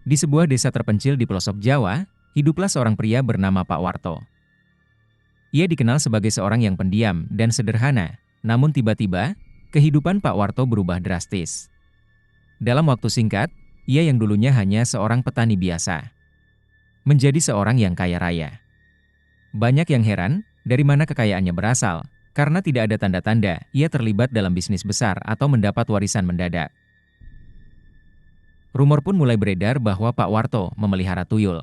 Di sebuah desa terpencil di pelosok Jawa, hiduplah seorang pria bernama Pak Warto. Ia dikenal sebagai seorang yang pendiam dan sederhana, namun tiba-tiba, kehidupan Pak Warto berubah drastis. Dalam waktu singkat, ia yang dulunya hanya seorang petani biasa, menjadi seorang yang kaya raya. Banyak yang heran, dari mana kekayaannya berasal, karena tidak ada tanda-tanda ia terlibat dalam bisnis besar atau mendapat warisan mendadak. Rumor pun mulai beredar bahwa Pak Warto memelihara tuyul,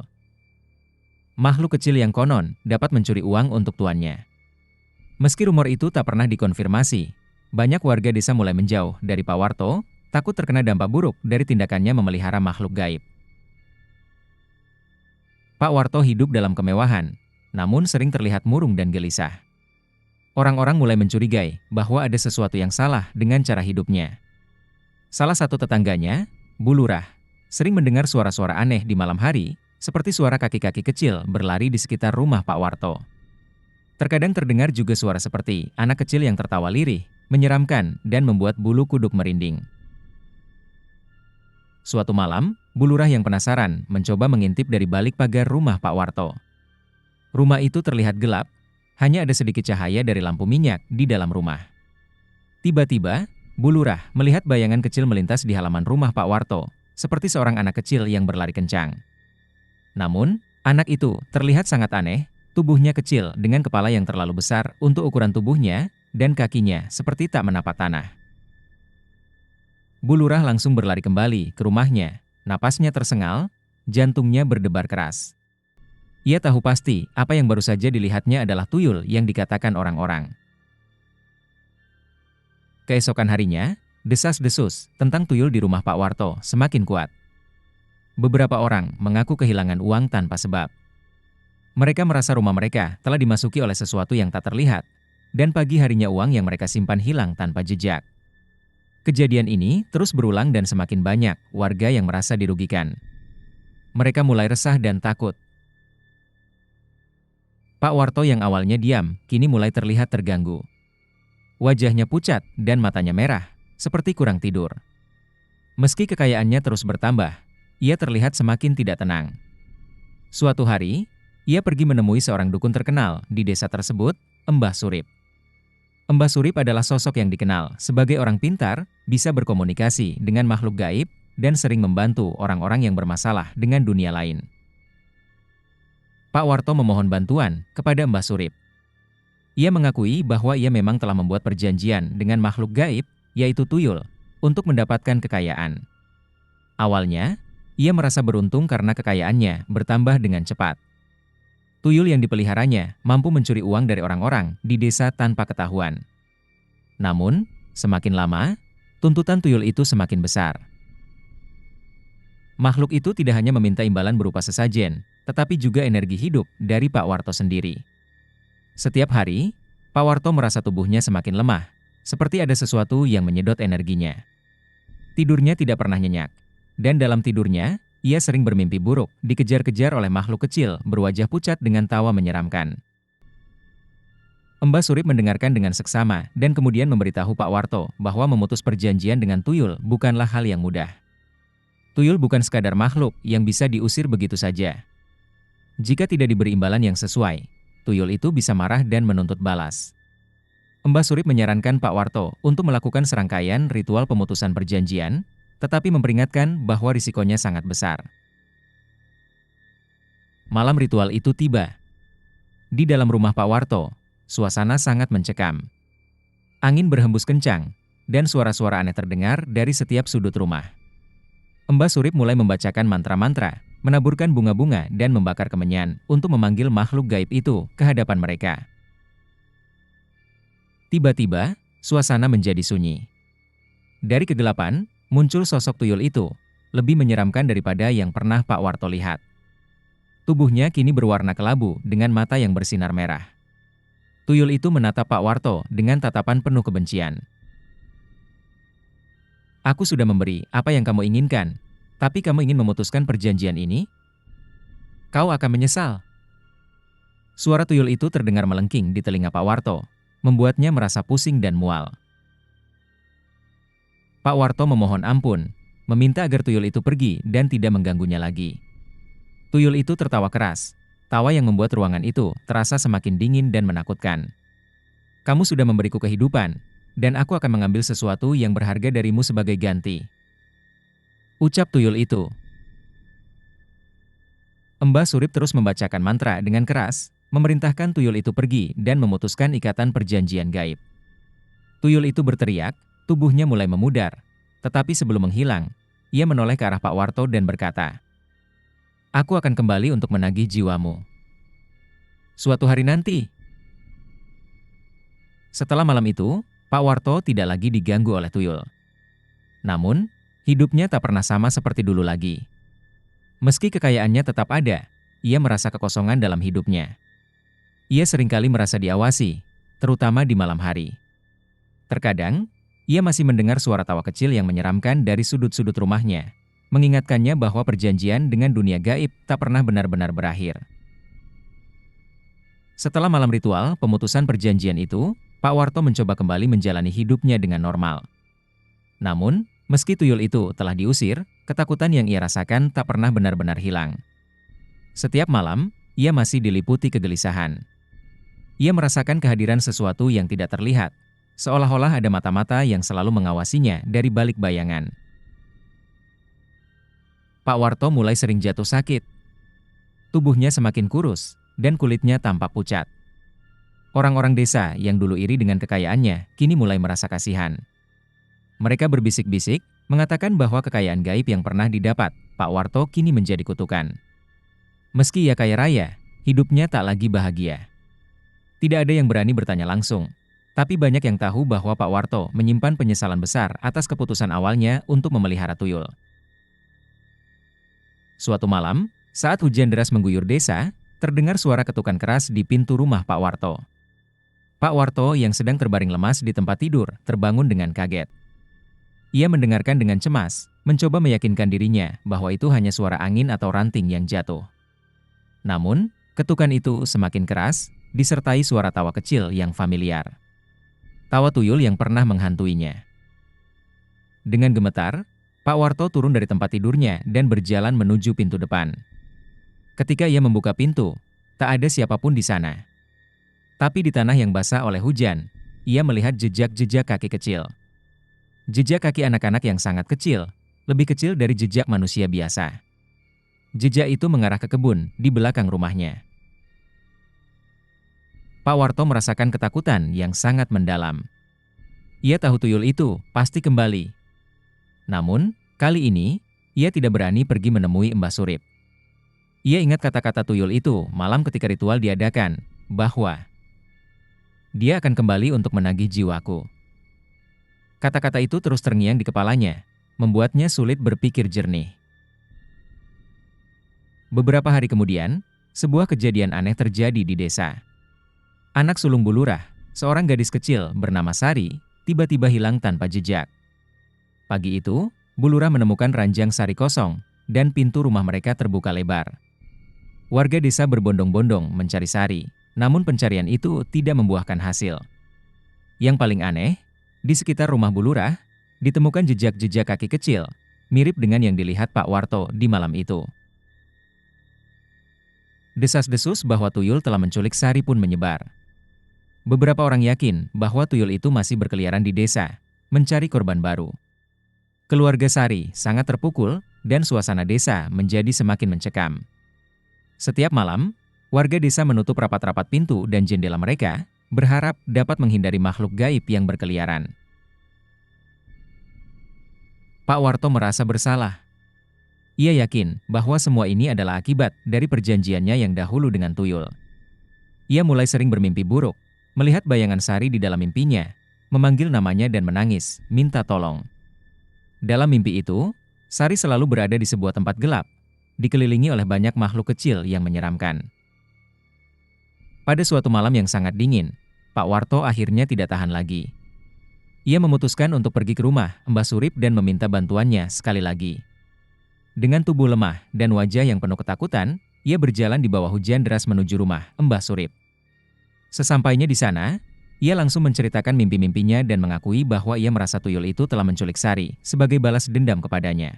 makhluk kecil yang konon dapat mencuri uang untuk tuannya. Meski rumor itu tak pernah dikonfirmasi, banyak warga desa mulai menjauh dari Pak Warto, takut terkena dampak buruk dari tindakannya memelihara makhluk gaib. Pak Warto hidup dalam kemewahan, namun sering terlihat murung dan gelisah. Orang-orang mulai mencurigai bahwa ada sesuatu yang salah dengan cara hidupnya. Salah satu tetangganya, Bu Lurah, sering mendengar suara-suara aneh di malam hari, seperti suara kaki-kaki kecil berlari di sekitar rumah Pak Warto. Terkadang terdengar juga suara seperti anak kecil yang tertawa lirih, menyeramkan dan membuat bulu kuduk merinding. Suatu malam, Bu Lurah yang penasaran mencoba mengintip dari balik pagar rumah Pak Warto. Rumah itu terlihat gelap, hanya ada sedikit cahaya dari lampu minyak di dalam rumah. Tiba-tiba, Bu Lurah melihat bayangan kecil melintas di halaman rumah Pak Warto, seperti seorang anak kecil yang berlari kencang. Namun, anak itu terlihat sangat aneh, tubuhnya kecil dengan kepala yang terlalu besar untuk ukuran tubuhnya, dan kakinya seperti tak menapak tanah. Bu Lurah langsung berlari kembali ke rumahnya, napasnya tersengal, jantungnya berdebar keras. Ia tahu pasti apa yang baru saja dilihatnya adalah tuyul yang dikatakan orang-orang. Keesokan harinya, desas-desus tentang tuyul di rumah Pak Warto semakin kuat. Beberapa orang mengaku kehilangan uang tanpa sebab. Mereka merasa rumah mereka telah dimasuki oleh sesuatu yang tak terlihat, dan pagi harinya uang yang mereka simpan hilang tanpa jejak. Kejadian ini terus berulang dan semakin banyak warga yang merasa dirugikan. Mereka mulai resah dan takut. Pak Warto yang awalnya diam, kini mulai terlihat terganggu. Wajahnya pucat dan matanya merah, seperti kurang tidur. Meski kekayaannya terus bertambah, ia terlihat semakin tidak tenang. Suatu hari, ia pergi menemui seorang dukun terkenal di desa tersebut, Mbah Surip. Mbah Surip adalah sosok yang dikenal sebagai orang pintar, bisa berkomunikasi dengan makhluk gaib, dan sering membantu orang-orang yang bermasalah dengan dunia lain. Pak Warto memohon bantuan kepada Mbah Surip. Ia mengakui bahwa ia memang telah membuat perjanjian dengan makhluk gaib, yaitu tuyul, untuk mendapatkan kekayaan. Awalnya, ia merasa beruntung karena kekayaannya bertambah dengan cepat. Tuyul yang dipeliharanya mampu mencuri uang dari orang-orang di desa tanpa ketahuan. Namun, semakin lama, tuntutan tuyul itu semakin besar. Makhluk itu tidak hanya meminta imbalan berupa sesajen, tetapi juga energi hidup dari Pak Warto sendiri. Setiap hari, Pak Warto merasa tubuhnya semakin lemah, seperti ada sesuatu yang menyedot energinya. Tidurnya tidak pernah nyenyak, dan dalam tidurnya, ia sering bermimpi buruk, dikejar-kejar oleh makhluk kecil berwajah pucat dengan tawa menyeramkan. Mbah Surip mendengarkan dengan seksama dan kemudian memberitahu Pak Warto bahwa memutus perjanjian dengan tuyul bukanlah hal yang mudah. Tuyul bukan sekadar makhluk yang bisa diusir begitu saja. Jika tidak diberi imbalan yang sesuai, tuyul itu bisa marah dan menuntut balas. Mbah Surip menyarankan Pak Warto untuk melakukan serangkaian ritual pemutusan perjanjian, tetapi memperingatkan bahwa risikonya sangat besar. Malam ritual itu tiba. Di dalam rumah Pak Warto, suasana sangat mencekam. Angin berhembus kencang, dan suara-suara aneh terdengar dari setiap sudut rumah. Mbah Surip mulai membacakan mantra-mantra, menaburkan bunga-bunga dan membakar kemenyan untuk memanggil makhluk gaib itu ke hadapan mereka. Tiba-tiba, suasana menjadi sunyi. Dari kegelapan, muncul sosok tuyul itu, lebih menyeramkan daripada yang pernah Pak Warto lihat. Tubuhnya kini berwarna kelabu dengan mata yang bersinar merah. Tuyul itu menatap Pak Warto dengan tatapan penuh kebencian. "Aku sudah memberi apa yang kamu inginkan. Tapi kamu ingin memutuskan perjanjian ini? Kau akan menyesal." Suara tuyul itu terdengar melengking di telinga Pak Warto, membuatnya merasa pusing dan mual. Pak Warto memohon ampun, meminta agar tuyul itu pergi dan tidak mengganggunya lagi. Tuyul itu tertawa keras, tawa yang membuat ruangan itu terasa semakin dingin dan menakutkan. Kamu sudah memberiku kehidupan, dan aku akan mengambil sesuatu yang berharga darimu sebagai ganti. Ucap tuyul itu. Mbah Surip terus membacakan mantra dengan keras, memerintahkan tuyul itu pergi dan memutuskan ikatan perjanjian gaib. Tuyul itu berteriak, tubuhnya mulai memudar, tetapi sebelum menghilang, ia menoleh ke arah Pak Warto dan berkata, "Aku akan kembali untuk menagih jiwamu. Suatu hari nanti." Setelah malam itu, Pak Warto tidak lagi diganggu oleh tuyul. Namun, hidupnya tak pernah sama seperti dulu lagi. Meski kekayaannya tetap ada, ia merasa kekosongan dalam hidupnya. Ia seringkali merasa diawasi, terutama di malam hari. Terkadang, ia masih mendengar suara tawa kecil yang menyeramkan dari sudut-sudut rumahnya, mengingatkannya bahwa perjanjian dengan dunia gaib tak pernah benar-benar berakhir. Setelah malam ritual pemutusan perjanjian itu, Pak Warto mencoba kembali menjalani hidupnya dengan normal. Namun, meski tuyul itu telah diusir, ketakutan yang ia rasakan tak pernah benar-benar hilang. Setiap malam, ia masih diliputi kegelisahan. Ia merasakan kehadiran sesuatu yang tidak terlihat, seolah-olah ada mata-mata yang selalu mengawasinya dari balik bayangan. Pak Warto mulai sering jatuh sakit. Tubuhnya semakin kurus, dan kulitnya tampak pucat. Orang-orang desa yang dulu iri dengan kekayaannya, kini mulai merasa kasihan. Mereka berbisik-bisik, mengatakan bahwa kekayaan gaib yang pernah didapat Pak Warto kini menjadi kutukan. Meski ia kaya raya, hidupnya tak lagi bahagia. Tidak ada yang berani bertanya langsung, tapi banyak yang tahu bahwa Pak Warto menyimpan penyesalan besar atas keputusan awalnya untuk memelihara tuyul. Suatu malam, saat hujan deras mengguyur desa, terdengar suara ketukan keras di pintu rumah Pak Warto. Pak Warto yang sedang terbaring lemas di tempat tidur, terbangun dengan kaget. Ia mendengarkan dengan cemas, mencoba meyakinkan dirinya bahwa itu hanya suara angin atau ranting yang jatuh. Namun, ketukan itu semakin keras, disertai suara tawa kecil yang familiar. Tawa tuyul yang pernah menghantuinya. Dengan gemetar, Pak Warto turun dari tempat tidurnya dan berjalan menuju pintu depan. Ketika ia membuka pintu, tak ada siapapun di sana. Tapi di tanah yang basah oleh hujan, ia melihat jejak-jejak kaki kecil. Jejak kaki anak-anak yang sangat kecil, lebih kecil dari jejak manusia biasa. Jejak itu mengarah ke kebun di belakang rumahnya. Pak Warto merasakan ketakutan yang sangat mendalam. Ia tahu tuyul itu pasti kembali. Namun, kali ini, ia tidak berani pergi menemui Mbah Surip. Ia ingat kata-kata tuyul itu malam ketika ritual diadakan, bahwa dia akan kembali untuk menagih jiwaku. Kata-kata itu terus terngiang di kepalanya, membuatnya sulit berpikir jernih. Beberapa hari kemudian, sebuah kejadian aneh terjadi di desa. Anak sulung Bulurah, seorang gadis kecil bernama Sari, tiba-tiba hilang tanpa jejak. Pagi itu, Bulurah menemukan ranjang Sari kosong, dan pintu rumah mereka terbuka lebar. Warga desa berbondong-bondong mencari Sari, namun pencarian itu tidak membuahkan hasil. Yang paling aneh, di sekitar rumah Bulurah, ditemukan jejak-jejak kaki kecil, mirip dengan yang dilihat Pak Warto di malam itu. Desas-desus bahwa tuyul telah menculik Sari pun menyebar. Beberapa orang yakin bahwa tuyul itu masih berkeliaran di desa, mencari korban baru. Keluarga Sari sangat terpukul, dan suasana desa menjadi semakin mencekam. Setiap malam, warga desa menutup rapat-rapat pintu dan jendela mereka, berharap dapat menghindari makhluk gaib yang berkeliaran. Pak Warto merasa bersalah. Ia yakin bahwa semua ini adalah akibat dari perjanjiannya yang dahulu dengan tuyul. Ia mulai sering bermimpi buruk, melihat bayangan Sari di dalam mimpinya, memanggil namanya dan menangis, minta tolong. Dalam mimpi itu, Sari selalu berada di sebuah tempat gelap, dikelilingi oleh banyak makhluk kecil yang menyeramkan. Pada suatu malam yang sangat dingin, Pak Warto akhirnya tidak tahan lagi. Ia memutuskan untuk pergi ke rumah Mbah Surip dan meminta bantuannya sekali lagi. Dengan tubuh lemah dan wajah yang penuh ketakutan, ia berjalan di bawah hujan deras menuju rumah Mbah Surip. Sesampainya di sana, Ia langsung menceritakan mimpi-mimpinya dan mengakui bahwa ia merasa tuyul itu telah menculik Sari sebagai balas dendam kepadanya.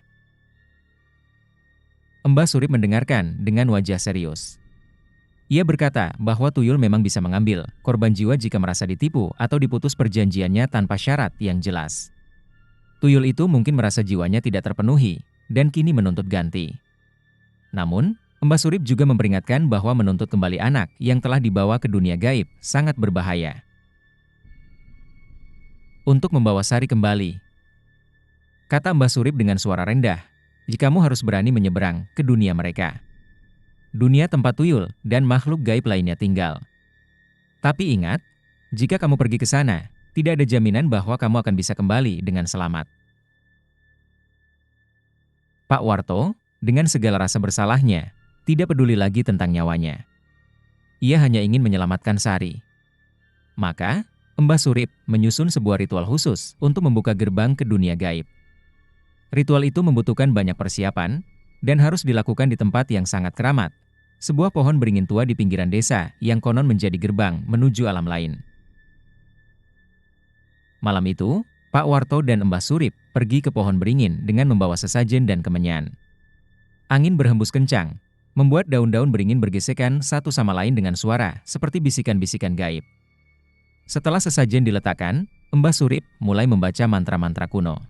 Mbah Surip mendengarkan dengan wajah serius. Ia berkata bahwa tuyul memang bisa mengambil korban jiwa jika merasa ditipu atau diputus perjanjiannya tanpa syarat yang jelas. Tuyul itu mungkin merasa jiwanya tidak terpenuhi dan kini menuntut ganti. Namun, Mbah Surip juga memperingatkan bahwa menuntut kembali anak yang telah dibawa ke dunia gaib sangat berbahaya. Untuk membawa Sari kembali, kata Mbah Surip dengan suara rendah, kamu harus berani menyeberang ke dunia mereka. Dunia tempat tuyul dan makhluk gaib lainnya tinggal. Tapi ingat, jika kamu pergi ke sana, tidak ada jaminan bahwa kamu akan bisa kembali dengan selamat. Pak Warto, dengan segala rasa bersalahnya, tidak peduli lagi tentang nyawanya. Ia hanya ingin menyelamatkan Sari. Maka, Mbah Surip menyusun sebuah ritual khusus untuk membuka gerbang ke dunia gaib. Ritual itu membutuhkan banyak persiapan, dan harus dilakukan di tempat yang sangat keramat, sebuah pohon beringin tua di pinggiran desa yang konon menjadi gerbang menuju alam lain. Malam itu, Pak Warto dan Mbah Surip pergi ke pohon beringin dengan membawa sesajen dan kemenyan. Angin berhembus kencang, membuat daun-daun beringin bergesekan satu sama lain dengan suara seperti bisikan-bisikan gaib. Setelah sesajen diletakkan, Mbah Surip mulai membaca mantra-mantra kuno.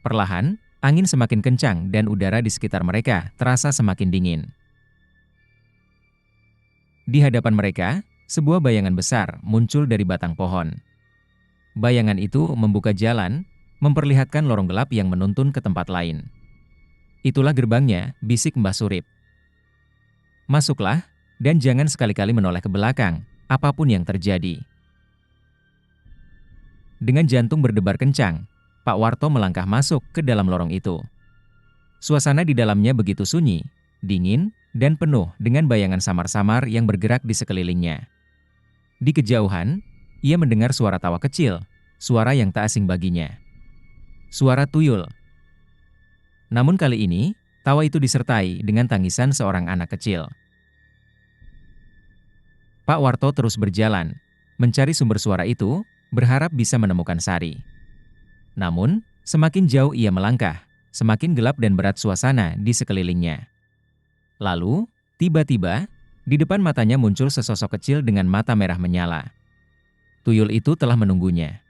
Perlahan, angin semakin kencang dan udara di sekitar mereka terasa semakin dingin. Di hadapan mereka, sebuah bayangan besar muncul dari batang pohon. Bayangan itu membuka jalan, memperlihatkan lorong gelap yang menuntun ke tempat lain. Itulah gerbangnya, bisik Mbah Surip. Masuklah, dan jangan sekali-kali menoleh ke belakang, apapun yang terjadi. Dengan jantung berdebar kencang, Pak Warto melangkah masuk ke dalam lorong itu. Suasana di dalamnya begitu sunyi, dingin, dan penuh dengan bayangan samar-samar yang bergerak di sekelilingnya. Di kejauhan, ia mendengar suara tawa kecil, suara yang tak asing baginya. Suara tuyul. Namun kali ini, tawa itu disertai dengan tangisan seorang anak kecil. Pak Warto terus berjalan, mencari sumber suara itu, berharap bisa menemukan Sari. Namun, semakin jauh ia melangkah, semakin gelap dan berat suasana di sekelilingnya. Lalu, tiba-tiba, di depan matanya muncul sesosok kecil dengan mata merah menyala. Tuyul itu telah menunggunya.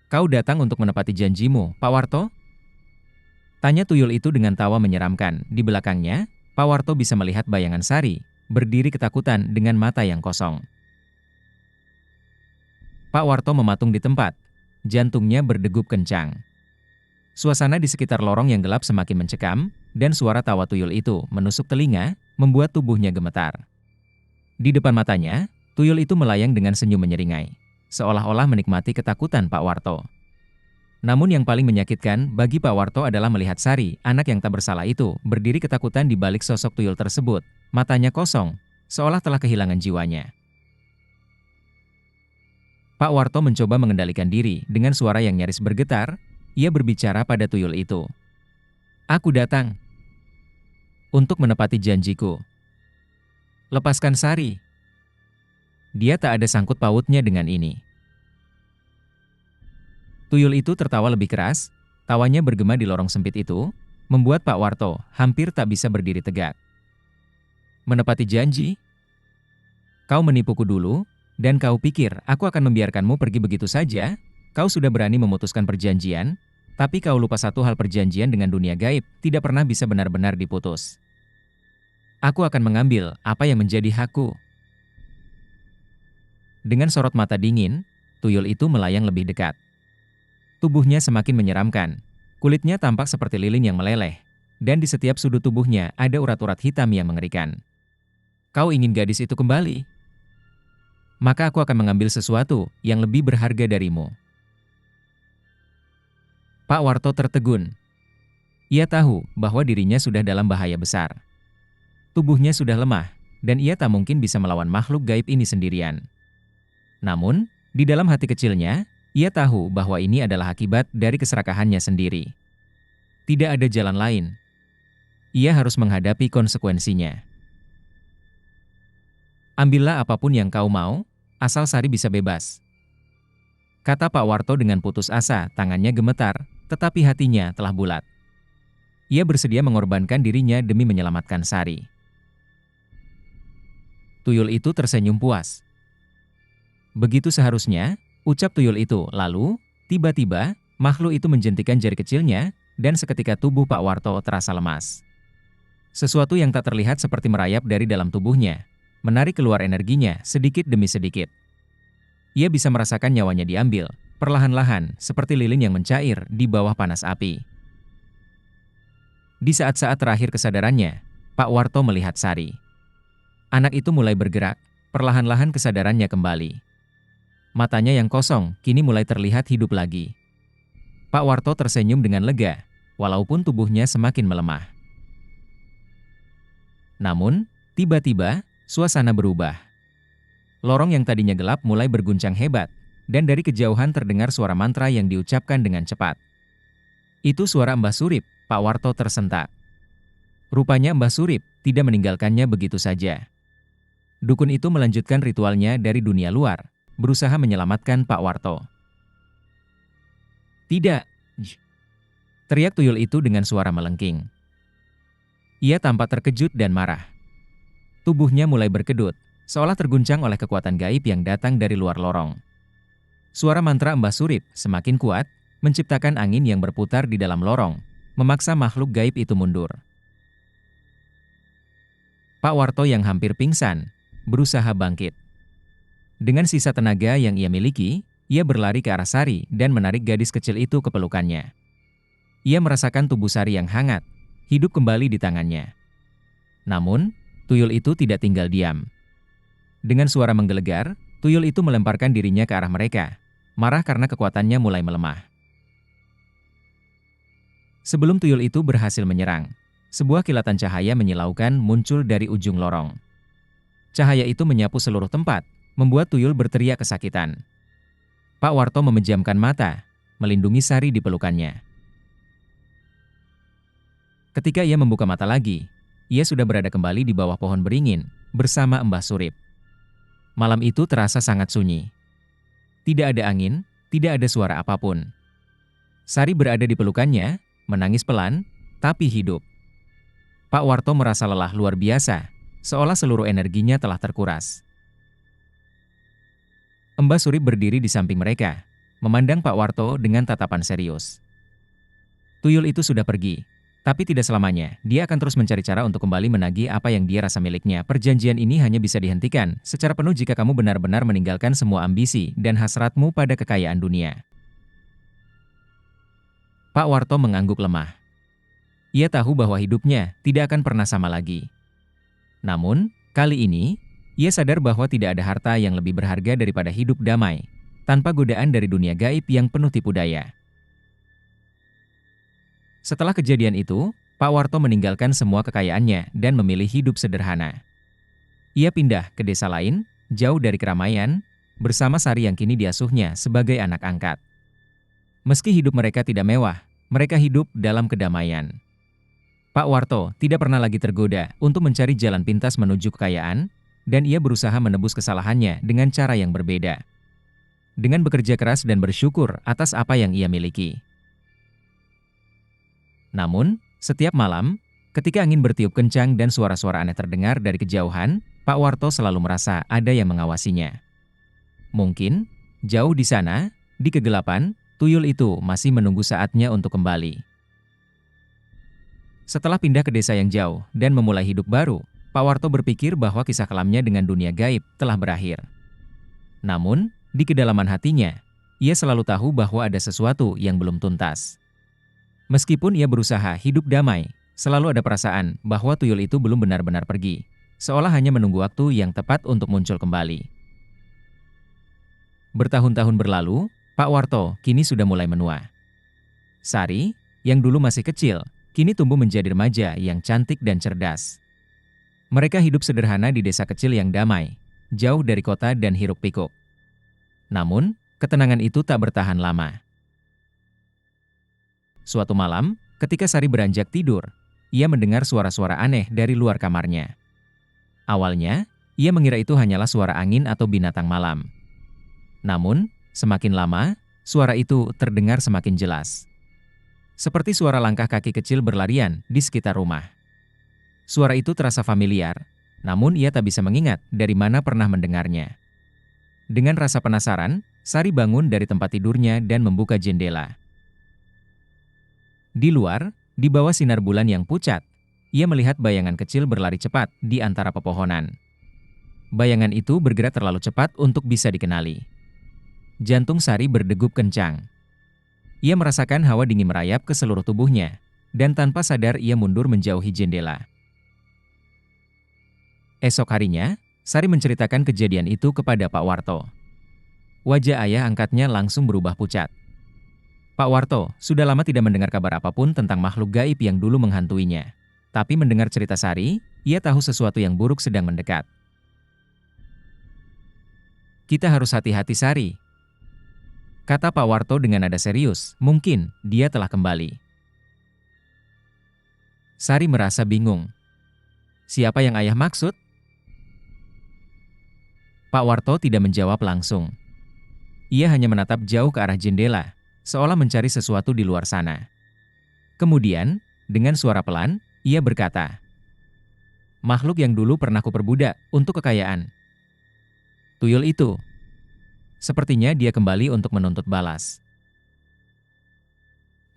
Kau datang untuk menepati janjimu, Pak Warto? Tanya tuyul itu dengan tawa menyeramkan. Di belakangnya, Pak Warto bisa melihat bayangan Sari, berdiri ketakutan dengan mata yang kosong. Pak Warto mematung di tempat. Jantungnya berdegup kencang. Suasana di sekitar lorong yang gelap semakin mencekam, dan suara tawa tuyul itu menusuk telinga, membuat tubuhnya gemetar. Di depan matanya, tuyul itu melayang dengan senyum menyeringai, seolah-olah menikmati ketakutan Pak Warto. Namun yang paling menyakitkan bagi Pak Warto adalah melihat Sari, anak yang tak bersalah itu, berdiri ketakutan di balik sosok tuyul tersebut, matanya kosong, seolah telah kehilangan jiwanya. Pak Warto mencoba mengendalikan diri dengan suara yang nyaris bergetar. Ia berbicara pada tuyul itu. Aku datang untuk menepati janjiku. Lepaskan Sari. Dia tak ada sangkut pautnya dengan ini. Tuyul itu tertawa lebih keras, tawanya bergema di lorong sempit itu, membuat Pak Warto hampir tak bisa berdiri tegak. Menepati janji? Kau menipuku dulu, dan kau pikir aku akan membiarkanmu pergi begitu saja? Kau sudah berani memutuskan perjanjian, tapi kau lupa satu hal, perjanjian dengan dunia gaib tidak pernah bisa benar-benar diputus. Aku akan mengambil apa yang menjadi hakku. Dengan sorot mata dingin, tuyul itu melayang lebih dekat. Tubuhnya semakin menyeramkan, kulitnya tampak seperti lilin yang meleleh, dan di setiap sudut tubuhnya ada urat-urat hitam yang mengerikan. Kau ingin gadis itu kembali? Maka aku akan mengambil sesuatu yang lebih berharga darimu. Pak Warto tertegun. Ia tahu bahwa dirinya sudah dalam bahaya besar. Tubuhnya sudah lemah, dan ia tak mungkin bisa melawan makhluk gaib ini sendirian. Namun, di dalam hati kecilnya, ia tahu bahwa ini adalah akibat dari keserakahannya sendiri. Tidak ada jalan lain. Ia harus menghadapi konsekuensinya. Ambillah apapun yang kau mau, asal Sari bisa bebas. Kata Pak Warto dengan putus asa, tangannya gemetar, tetapi hatinya telah bulat. Ia bersedia mengorbankan dirinya demi menyelamatkan Sari. Tuyul itu tersenyum puas. Begitu seharusnya, ucap tuyul itu. Lalu, tiba-tiba, makhluk itu menjentikan jari kecilnya, dan seketika tubuh Pak Warto terasa lemas. Sesuatu yang tak terlihat seperti merayap dari dalam tubuhnya, menarik keluar energinya sedikit demi sedikit. Ia bisa merasakan nyawanya diambil, perlahan-lahan, seperti lilin yang mencair di bawah panas api. Di saat-saat terakhir kesadarannya, Pak Warto melihat Sari. Anak itu mulai bergerak, perlahan-lahan kesadarannya kembali. Matanya yang kosong kini mulai terlihat hidup lagi. Pak Warto tersenyum dengan lega, walaupun tubuhnya semakin melemah. Namun, tiba-tiba, suasana berubah. Lorong yang tadinya gelap mulai berguncang hebat, dan dari kejauhan terdengar suara mantra yang diucapkan dengan cepat. Itu suara Mbah Surip. Pak Warto tersentak. Rupanya Mbah Surip tidak meninggalkannya begitu saja. Dukun itu melanjutkan ritualnya dari dunia luar, berusaha menyelamatkan Pak Warto. Tidak! Teriak tuyul itu dengan suara melengking. Ia tampak terkejut dan marah. Tubuhnya mulai berkedut, seolah terguncang oleh kekuatan gaib yang datang dari luar lorong. Suara mantra Mbah Surip semakin kuat, menciptakan angin yang berputar di dalam lorong, memaksa makhluk gaib itu mundur. Pak Warto yang hampir pingsan, berusaha bangkit. Dengan sisa tenaga yang ia miliki, ia berlari ke arah Sari dan menarik gadis kecil itu ke pelukannya. Ia merasakan tubuh Sari yang hangat, hidup kembali di tangannya. Namun, tuyul itu tidak tinggal diam. Dengan suara menggelegar, tuyul itu melemparkan dirinya ke arah mereka, marah karena kekuatannya mulai melemah. Sebelum tuyul itu berhasil menyerang, sebuah kilatan cahaya menyilaukan muncul dari ujung lorong. Cahaya itu menyapu seluruh tempat, membuat tuyul berteriak kesakitan. Pak Warto memejamkan mata, melindungi Sari di pelukannya. Ketika ia membuka mata lagi, ia sudah berada kembali di bawah pohon beringin, bersama Mbah Surip. Malam itu terasa sangat sunyi. Tidak ada angin, tidak ada suara apapun. Sari berada di pelukannya, menangis pelan, tapi hidup. Pak Warto merasa lelah luar biasa, seolah seluruh energinya telah terkuras. Mbah Surip berdiri di samping mereka, memandang Pak Warto dengan tatapan serius. Tuyul itu sudah pergi, tapi tidak selamanya. Dia akan terus mencari cara untuk kembali menagih apa yang dia rasa miliknya. Perjanjian ini hanya bisa dihentikan secara penuh jika kamu benar-benar meninggalkan semua ambisi dan hasratmu pada kekayaan dunia. Pak Warto mengangguk lemah. Ia tahu bahwa hidupnya tidak akan pernah sama lagi. Namun, kali ini, ia sadar bahwa tidak ada harta yang lebih berharga daripada hidup damai, tanpa godaan dari dunia gaib yang penuh tipu daya. Setelah kejadian itu, Pak Warto meninggalkan semua kekayaannya dan memilih hidup sederhana. Ia pindah ke desa lain, jauh dari keramaian, bersama Sari yang kini diasuhnya sebagai anak angkat. Meski hidup mereka tidak mewah, mereka hidup dalam kedamaian. Pak Warto tidak pernah lagi tergoda untuk mencari jalan pintas menuju kekayaan, dan ia berusaha menebus kesalahannya dengan cara yang berbeda. Dengan bekerja keras dan bersyukur atas apa yang ia miliki. Namun, setiap malam, ketika angin bertiup kencang dan suara-suara aneh terdengar dari kejauhan, Pak Warto selalu merasa ada yang mengawasinya. Mungkin, jauh di sana, di kegelapan, tuyul itu masih menunggu saatnya untuk kembali. Setelah pindah ke desa yang jauh dan memulai hidup baru, Pak Warto berpikir bahwa kisah kelamnya dengan dunia gaib telah berakhir. Namun, di kedalaman hatinya, ia selalu tahu bahwa ada sesuatu yang belum tuntas. Meskipun ia berusaha hidup damai, selalu ada perasaan bahwa tuyul itu belum benar-benar pergi, seolah hanya menunggu waktu yang tepat untuk muncul kembali. Bertahun-tahun berlalu, Pak Warto kini sudah mulai menua. Sari, yang dulu masih kecil, kini tumbuh menjadi remaja yang cantik dan cerdas. Mereka hidup sederhana di desa kecil yang damai, jauh dari kota dan hiruk-pikuk. Namun, ketenangan itu tak bertahan lama. Suatu malam, ketika Sari beranjak tidur, ia mendengar suara-suara aneh dari luar kamarnya. Awalnya, Ia mengira itu hanyalah suara angin atau binatang malam. Namun, semakin lama, suara itu terdengar semakin jelas. Seperti suara langkah kaki kecil berlarian di sekitar rumah. Suara itu terasa familiar, namun ia tak bisa mengingat dari mana pernah mendengarnya. Dengan rasa penasaran, Sari bangun dari tempat tidurnya dan membuka jendela. Di luar, di bawah sinar bulan yang pucat, ia melihat bayangan kecil berlari cepat di antara pepohonan. Bayangan itu bergerak terlalu cepat untuk bisa dikenali. Jantung Sari berdegup kencang. Ia merasakan hawa dingin merayap ke seluruh tubuhnya, dan tanpa sadar ia mundur menjauhi jendela. Esok harinya, Sari menceritakan kejadian itu kepada Pak Warto. Wajah ayah angkatnya langsung berubah pucat. Pak Warto sudah lama tidak mendengar kabar apapun tentang makhluk gaib yang dulu menghantuinya. Tapi mendengar cerita Sari, ia tahu sesuatu yang buruk sedang mendekat. Kita harus hati-hati Sari, kata Pak Warto dengan nada serius. Mungkin dia telah kembali. Sari merasa bingung. Siapa yang ayah maksud? Pak Warto tidak menjawab langsung. Ia hanya menatap jauh ke arah jendela, seolah mencari sesuatu di luar sana. Kemudian, dengan suara pelan, ia berkata, "Makhluk yang dulu pernah kuperbudak untuk kekayaan. Tuyul itu. Sepertinya dia kembali untuk menuntut balas."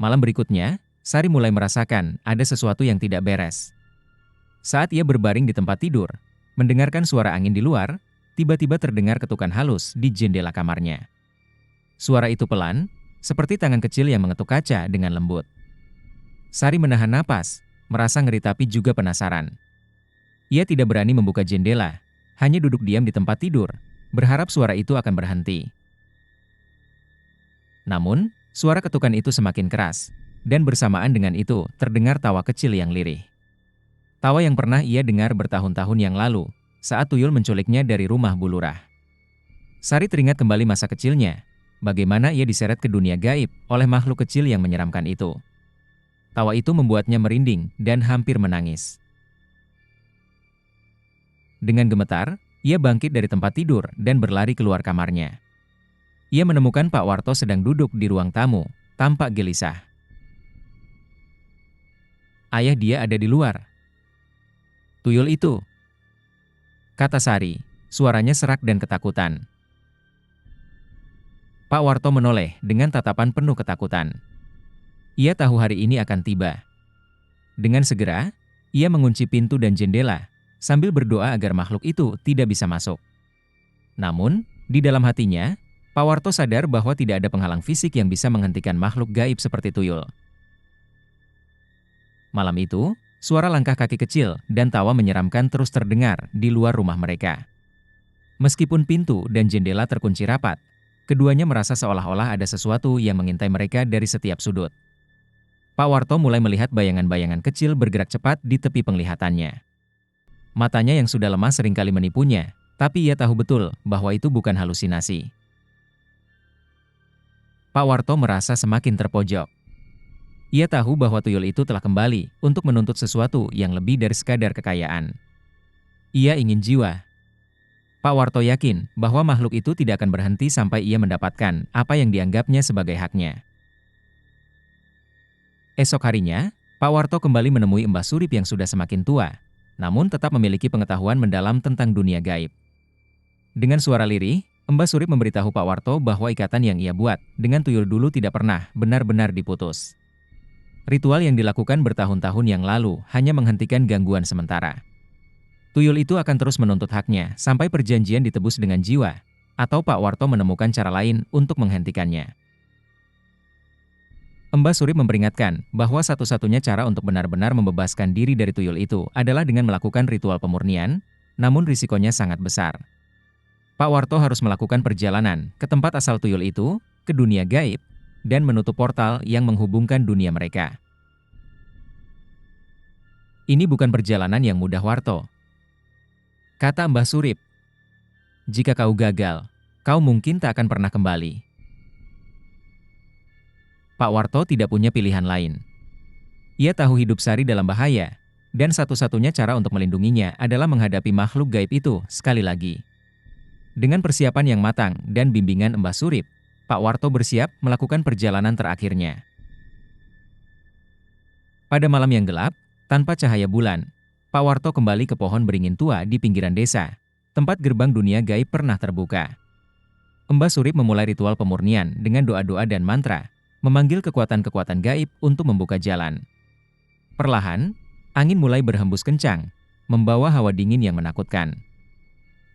Malam berikutnya, Sari mulai merasakan ada sesuatu yang tidak beres. Saat ia berbaring di tempat tidur, mendengarkan suara angin di luar, tiba-tiba terdengar ketukan halus di jendela kamarnya. Suara itu pelan, seperti tangan kecil yang mengetuk kaca dengan lembut. Sari menahan napas, merasa ngeri tapi juga penasaran. Ia tidak berani membuka jendela, hanya duduk diam di tempat tidur, berharap suara itu akan berhenti. Namun, suara ketukan itu semakin keras, dan bersamaan dengan itu terdengar tawa kecil yang lirih. Tawa yang pernah ia dengar bertahun-tahun yang lalu, saat tuyul menculiknya dari rumah Bu Lurah. Sari teringat kembali masa kecilnya, bagaimana ia diseret ke dunia gaib oleh makhluk kecil yang menyeramkan itu. Tawa itu membuatnya merinding dan hampir menangis. Dengan gemetar, ia bangkit dari tempat tidur dan berlari keluar kamarnya. Ia menemukan Pak Warto sedang duduk di ruang tamu, tampak gelisah. "Ayah, dia ada di luar." "Tuyul itu," kata Sari, suaranya serak dan ketakutan. Pak Warto menoleh dengan tatapan penuh ketakutan. Ia tahu hari ini akan tiba. Dengan segera, ia mengunci pintu dan jendela, sambil berdoa agar makhluk itu tidak bisa masuk. Namun, di dalam hatinya, Pak Warto sadar bahwa tidak ada penghalang fisik yang bisa menghentikan makhluk gaib seperti tuyul. Malam itu, suara langkah kaki kecil dan tawa menyeramkan terus terdengar di luar rumah mereka. Meskipun pintu dan jendela terkunci rapat, keduanya merasa seolah-olah ada sesuatu yang mengintai mereka dari setiap sudut. Pak Warto mulai melihat bayangan-bayangan kecil bergerak cepat di tepi penglihatannya. Matanya yang sudah lemah seringkali menipunya, tapi ia tahu betul bahwa itu bukan halusinasi. Pak Warto merasa semakin terpojok. Ia tahu bahwa tuyul itu telah kembali untuk menuntut sesuatu yang lebih dari sekadar kekayaan. Ia ingin jiwa. Pak Warto yakin bahwa makhluk itu tidak akan berhenti sampai ia mendapatkan apa yang dianggapnya sebagai haknya. Esok harinya, Pak Warto kembali menemui Mbah Surip yang sudah semakin tua, namun tetap memiliki pengetahuan mendalam tentang dunia gaib. Dengan suara lirih, Mbah Surip memberitahu Pak Warto bahwa ikatan yang ia buat dengan tuyul dulu tidak pernah benar-benar diputus. Ritual yang dilakukan bertahun-tahun yang lalu hanya menghentikan gangguan sementara. Tuyul itu akan terus menuntut haknya sampai perjanjian ditebus dengan jiwa, atau Pak Warto menemukan cara lain untuk menghentikannya. Mbah Surip memperingatkan bahwa satu-satunya cara untuk benar-benar membebaskan diri dari tuyul itu adalah dengan melakukan ritual pemurnian, namun risikonya sangat besar. Pak Warto harus melakukan perjalanan ke tempat asal tuyul itu, ke dunia gaib, dan menutup portal yang menghubungkan dunia mereka. "Ini bukan perjalanan yang mudah, Warto," kata Mbah Surip. "Jika kau gagal, kau mungkin tak akan pernah kembali." Pak Warto tidak punya pilihan lain. Ia tahu hidup Sari dalam bahaya, Dan satu-satunya cara untuk melindunginya adalah menghadapi makhluk gaib itu sekali lagi. Dengan persiapan yang matang dan bimbingan Mbah Surip, Pak Warto bersiap melakukan perjalanan terakhirnya. Pada malam yang gelap, tanpa cahaya bulan, Pak Warto kembali ke pohon beringin tua di pinggiran desa, tempat gerbang dunia gaib pernah terbuka. Mbah Surip memulai ritual pemurnian dengan doa-doa dan mantra, memanggil kekuatan-kekuatan gaib untuk membuka jalan. Perlahan, angin mulai berhembus kencang, membawa hawa dingin yang menakutkan.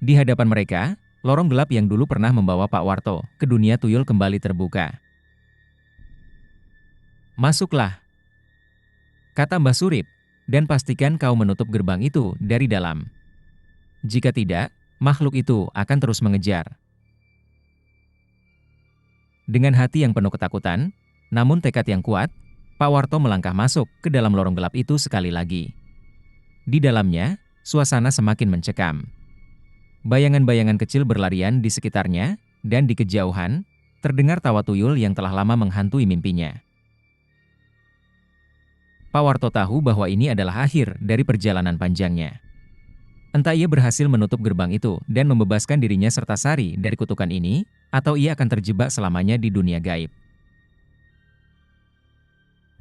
Di hadapan mereka, lorong gelap yang dulu pernah membawa Pak Warto ke dunia tuyul kembali terbuka. "Masuklah," kata Mbah Surip, "dan pastikan kau menutup gerbang itu dari dalam. Jika tidak, makhluk itu akan terus mengejar." Dengan hati yang penuh ketakutan, namun tekad yang kuat, Pak Warto melangkah masuk ke dalam lorong gelap itu sekali lagi. Di dalamnya, suasana semakin mencekam. Bayangan-bayangan kecil berlarian di sekitarnya, dan di kejauhan, terdengar tawa tuyul yang telah lama menghantui mimpinya. Pak Warto tahu bahwa ini adalah akhir dari perjalanan panjangnya. Entah ia berhasil menutup gerbang itu dan membebaskan dirinya serta Sari dari kutukan ini, atau ia akan terjebak selamanya di dunia gaib.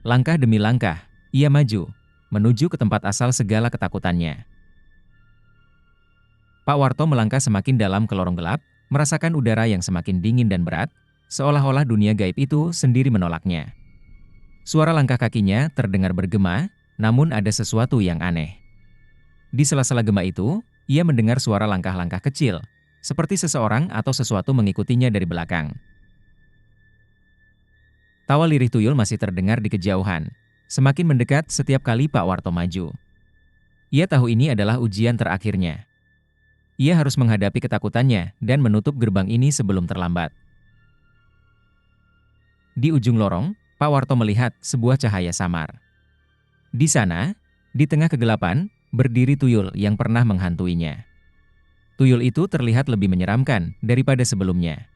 Langkah demi langkah, ia maju, menuju ke tempat asal segala ketakutannya. Pak Warto melangkah semakin dalam ke lorong gelap, merasakan udara yang semakin dingin dan berat, seolah-olah dunia gaib itu sendiri menolaknya. Suara langkah kakinya terdengar bergema, namun ada sesuatu yang aneh. Di sela-sela gema itu, ia mendengar suara langkah-langkah kecil, seperti seseorang atau sesuatu mengikutinya dari belakang. Tawa lirih tuyul masih terdengar di kejauhan, semakin mendekat setiap kali Pak Warto maju. Ia tahu ini adalah ujian terakhirnya. Ia harus menghadapi ketakutannya dan menutup gerbang ini sebelum terlambat. Di ujung lorong, Pak Warto melihat sebuah cahaya samar. Di sana, di tengah kegelapan, berdiri tuyul yang pernah menghantuinya. Tuyul itu terlihat lebih menyeramkan daripada sebelumnya.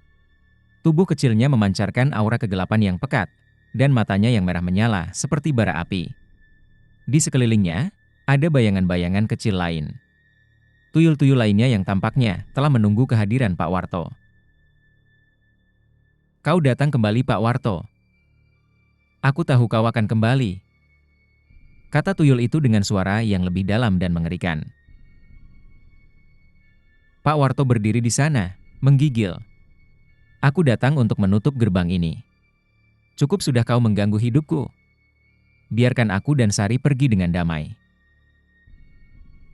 Tubuh kecilnya memancarkan aura kegelapan yang pekat, dan matanya yang merah menyala seperti bara api. Di sekelilingnya, ada bayangan-bayangan kecil lain. Tuyul-tuyul lainnya yang tampaknya telah menunggu kehadiran Pak Warto. "Kau datang kembali, Pak Warto. Aku tahu kau akan kembali," kata tuyul itu dengan suara yang lebih dalam dan mengerikan. Pak Warto berdiri di sana, menggigil. "Aku datang untuk menutup gerbang ini. Cukup sudah kau mengganggu hidupku. Biarkan aku dan Sari pergi dengan damai."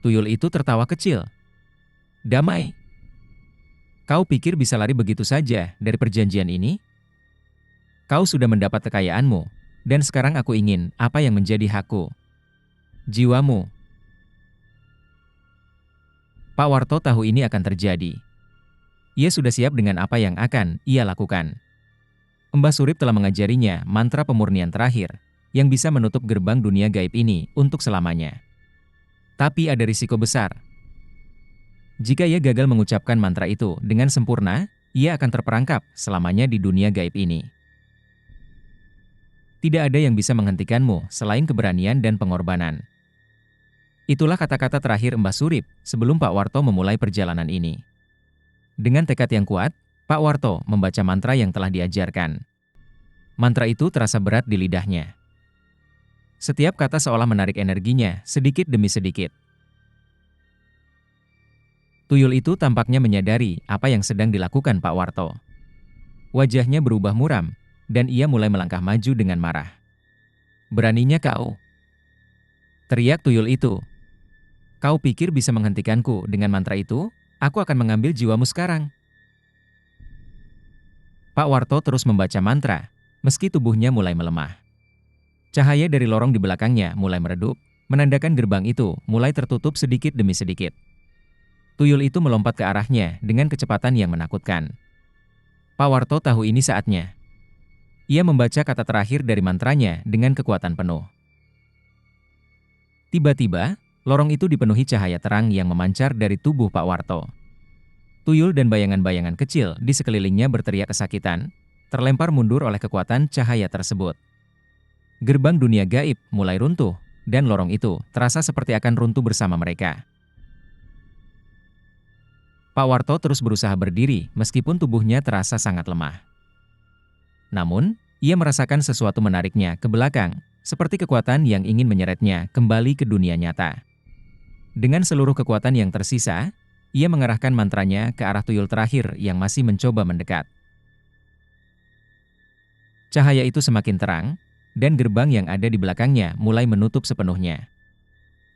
Tuyul itu tertawa kecil. "Damai? Kau pikir bisa lari begitu saja dari perjanjian ini? Kau sudah mendapat kekayaanmu, dan sekarang aku ingin apa yang menjadi hakku. Jiwamu." Pak Warto tahu ini akan terjadi. Ia sudah siap dengan apa yang akan ia lakukan. Mbah Surip telah mengajarinya mantra pemurnian terakhir, yang bisa menutup gerbang dunia gaib ini untuk selamanya. Tapi ada risiko besar. Jika ia gagal mengucapkan mantra itu dengan sempurna, ia akan terperangkap selamanya di dunia gaib ini. Tidak ada yang bisa menghentikanmu selain keberanian dan pengorbanan. Itulah kata-kata terakhir Mbah Surip sebelum Pak Warto memulai perjalanan ini. Dengan tekad yang kuat, Pak Warto membaca mantra yang telah diajarkan. Mantra itu terasa berat di lidahnya. Setiap kata seolah menarik energinya sedikit demi sedikit. Tuyul itu tampaknya menyadari apa yang sedang dilakukan Pak Warto. Wajahnya berubah muram, dan ia mulai melangkah maju dengan marah. "Beraninya kau?" teriak tuyul itu. "Kau pikir bisa menghentikanku dengan mantra itu? Aku akan mengambil jiwamu sekarang." Pak Warto terus membaca mantra, meski tubuhnya mulai melemah. Cahaya dari lorong di belakangnya mulai meredup, menandakan gerbang itu mulai tertutup sedikit demi sedikit. Tuyul itu melompat ke arahnya dengan kecepatan yang menakutkan. Pak Warto tahu ini saatnya. Ia membaca kata terakhir dari mantranya dengan kekuatan penuh. Tiba-tiba, lorong itu dipenuhi cahaya terang yang memancar dari tubuh Pak Warto. Tuyul dan bayangan-bayangan kecil di sekelilingnya berteriak kesakitan, terlempar mundur oleh kekuatan cahaya tersebut. Gerbang dunia gaib mulai runtuh, dan lorong itu terasa seperti akan runtuh bersama mereka. Pak Warto terus berusaha berdiri meskipun tubuhnya terasa sangat lemah. Namun, ia merasakan sesuatu menariknya ke belakang, seperti kekuatan yang ingin menyeretnya kembali ke dunia nyata. Dengan seluruh kekuatan yang tersisa, ia mengarahkan mantranya ke arah tuyul terakhir yang masih mencoba mendekat. Cahaya itu semakin terang, dan gerbang yang ada di belakangnya mulai menutup sepenuhnya.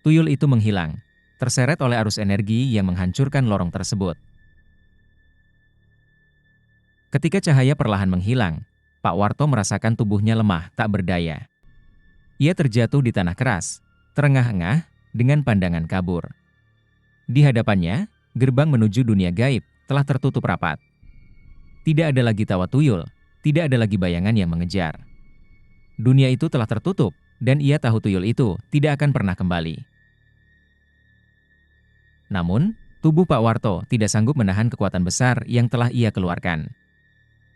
Tuyul itu menghilang, terseret oleh arus energi yang menghancurkan lorong tersebut. Ketika cahaya perlahan menghilang, Pak Warto merasakan tubuhnya lemah tak berdaya. Ia terjatuh di tanah keras, terengah-engah, dengan pandangan kabur. Di hadapannya, gerbang menuju dunia gaib telah tertutup rapat. Tidak ada lagi tawa tuyul, tidak ada lagi bayangan yang mengejar. Dunia itu telah tertutup, dan ia tahu tuyul itu tidak akan pernah kembali. Namun, tubuh Pak Warto tidak sanggup menahan kekuatan besar yang telah ia keluarkan.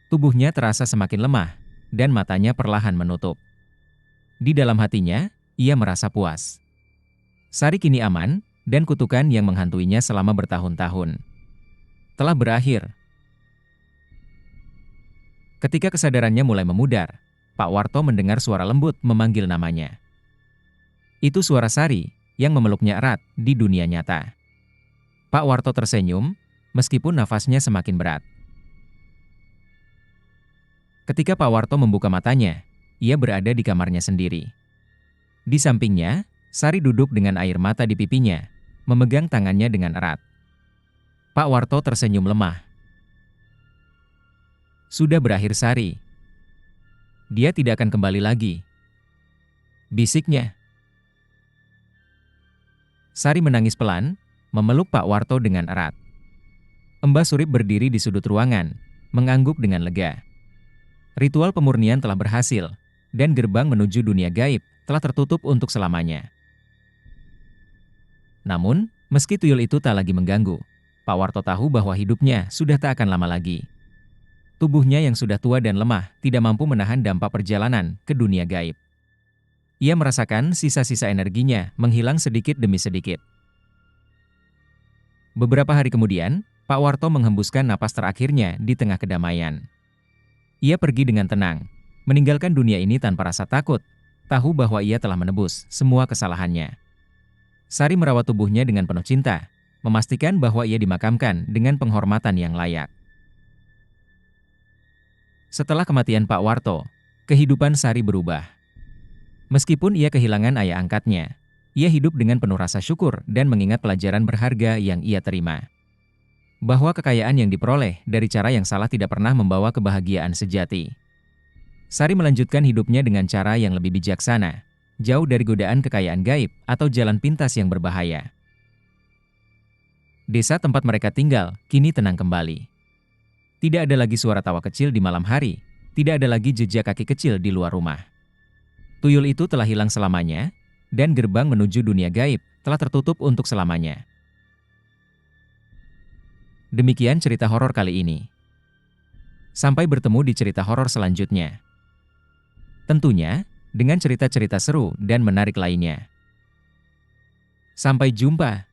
Tubuhnya terasa semakin lemah, dan matanya perlahan menutup. Di dalam hatinya, ia merasa puas. Sari kini aman, dan kutukan yang menghantuinya selama bertahun-tahun telah berakhir. Ketika kesadarannya mulai memudar, Pak Warto mendengar suara lembut memanggil namanya. Itu suara Sari, yang memeluknya erat di dunia nyata. Pak Warto tersenyum, meskipun nafasnya semakin berat. Ketika Pak Warto membuka matanya, ia berada di kamarnya sendiri. Di sampingnya, Sari duduk dengan air mata di pipinya, memegang tangannya dengan erat. Pak Warto tersenyum lemah. Sudah berakhir Sari. Dia tidak akan kembali lagi, bisiknya. Sari menangis pelan, memeluk Pak Warto dengan erat. Mbah Surip berdiri di sudut ruangan, mengangguk dengan lega. Ritual pemurnian telah berhasil, dan gerbang menuju dunia gaib telah tertutup untuk selamanya. Namun, meski tuyul itu tak lagi mengganggu, Pak Warto tahu bahwa hidupnya sudah tak akan lama lagi. Tubuhnya yang sudah tua dan lemah tidak mampu menahan dampak perjalanan ke dunia gaib. Ia merasakan sisa-sisa energinya menghilang sedikit demi sedikit. Beberapa hari kemudian, Pak Warto menghembuskan napas terakhirnya di tengah kedamaian. Ia pergi dengan tenang, meninggalkan dunia ini tanpa rasa takut, tahu bahwa ia telah menebus semua kesalahannya. Sari merawat tubuhnya dengan penuh cinta, memastikan bahwa ia dimakamkan dengan penghormatan yang layak. Setelah kematian Pak Warto, kehidupan Sari berubah. Meskipun ia kehilangan ayah angkatnya, ia hidup dengan penuh rasa syukur dan mengingat pelajaran berharga yang ia terima. Bahwa kekayaan yang diperoleh dari cara yang salah tidak pernah membawa kebahagiaan sejati. Sari melanjutkan hidupnya dengan cara yang lebih bijaksana, jauh dari godaan kekayaan gaib atau jalan pintas yang berbahaya. Desa tempat mereka tinggal kini tenang kembali. Tidak ada lagi suara tawa kecil di malam hari, tidak ada lagi jejak kaki kecil di luar rumah. Tuyul itu telah hilang selamanya, dan gerbang menuju dunia gaib telah tertutup untuk selamanya. Demikian cerita horor kali ini. Sampai bertemu di cerita horor selanjutnya. Tentunya, dengan cerita-cerita seru dan menarik lainnya. Sampai jumpa.